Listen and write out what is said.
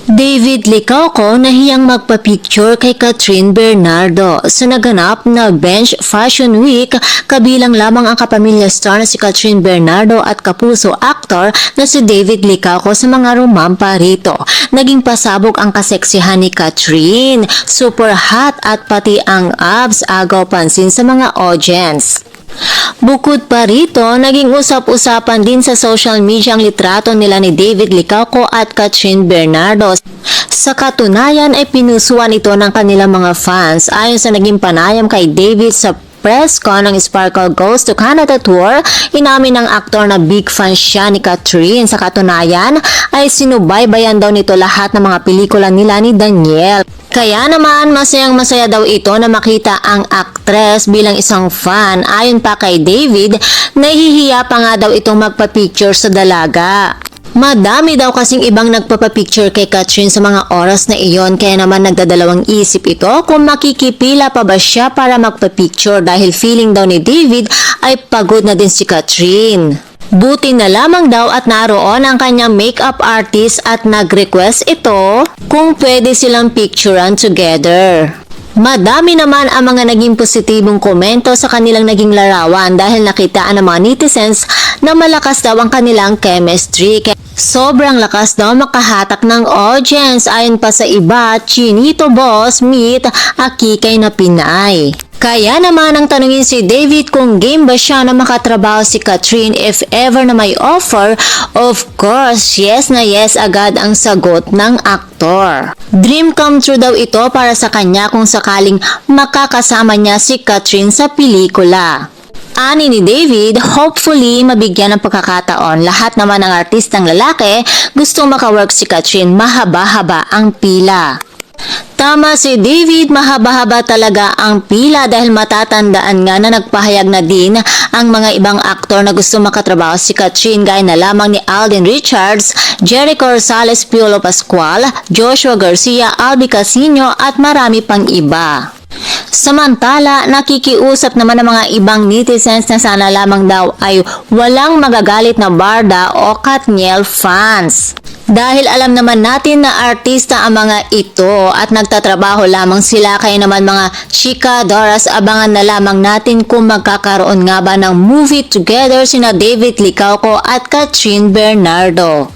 David Licauco nahiyang magpa-picture kay Catherine Bernardo sa naganap na Bench Fashion Week, kabilang lamang ang kapamilya star na si Catherine Bernardo at kapuso actor na si David Licauco sa mga rumampa rito. Naging pasabog ang kaseksihan ni Catherine, super hot at pati ang abs agaw pansin sa mga audience. Bukod pa rito, naging usap-usapan din sa social media ang litrato nila ni David Licauco at Catherine Bernardo. Sa katunayan ay pinusuan ito ng kanilang mga fans. Ayon sa naging panayam kay David sa press con ng Sparkle Goes to Canada Tour, inamin ng aktor na big fan siya ni Catherine. Sa katunayan ay sinubaybayan daw nito lahat ng mga pelikula nila ni Daniel. Kaya naman masayang-masaya daw ito na makita ang aktres bilang isang fan. Ayon pa kay David, nahihiya pa nga daw itong magpa-picture sa dalaga. Madami daw kasing ibang nagpapapicture kay Catherine sa mga oras na iyon, kaya naman nagdadalawang isip ito kung makikipila pa ba siya para magpapicture dahil feeling daw ni David ay pagod na din si Catherine. Buti na lamang daw at naroon ang kanyang makeup artist at nag-request ito kung pwede silang picturean together. Madami naman ang mga naging positibong komento sa kanilang naging larawan dahil nakitaan ng mga netizens na malakas daw ang kanilang chemistry. Sobrang lakas daw makahatak ng audience. Ayon pa sa iba, Chinito Boss meet Akikay na Pinay. Kaya naman ang tanungin si David kung game ba siya na makatrabaho si Catherine if ever na may offer. Of course, yes na yes agad ang sagot ng aktor. Dream come true daw ito para sa kanya kung sakaling makakasama niya si Catherine sa pelikula. Ani ni David, hopefully mabigyan ng pagkakataon. Lahat naman ng artistang lalaki gustong makawork si Catherine, mahaba-haba ang pila. Tama si David, mahaba-haba talaga ang pila dahil matatandaan nga na nagpahayag na din ang mga ibang aktor na gusto makatrabaho si Catherine, gaya na lamang ni Alden Richards, Jericho Rosales, Piolo Pascual, Joshua Garcia, Albi Casino at marami pang iba. Samantala, nakikiusap naman ng mga ibang netizens na sana lamang daw ay walang magagalit na Barda o Katniel fans. Dahil alam naman natin na artista ang mga ito at nagtatrabaho lamang sila, kaya naman mga chika Doras, abangan na lamang natin kung magkakaroon nga ba ng movie together sina David Licauco at Catherine Bernardo.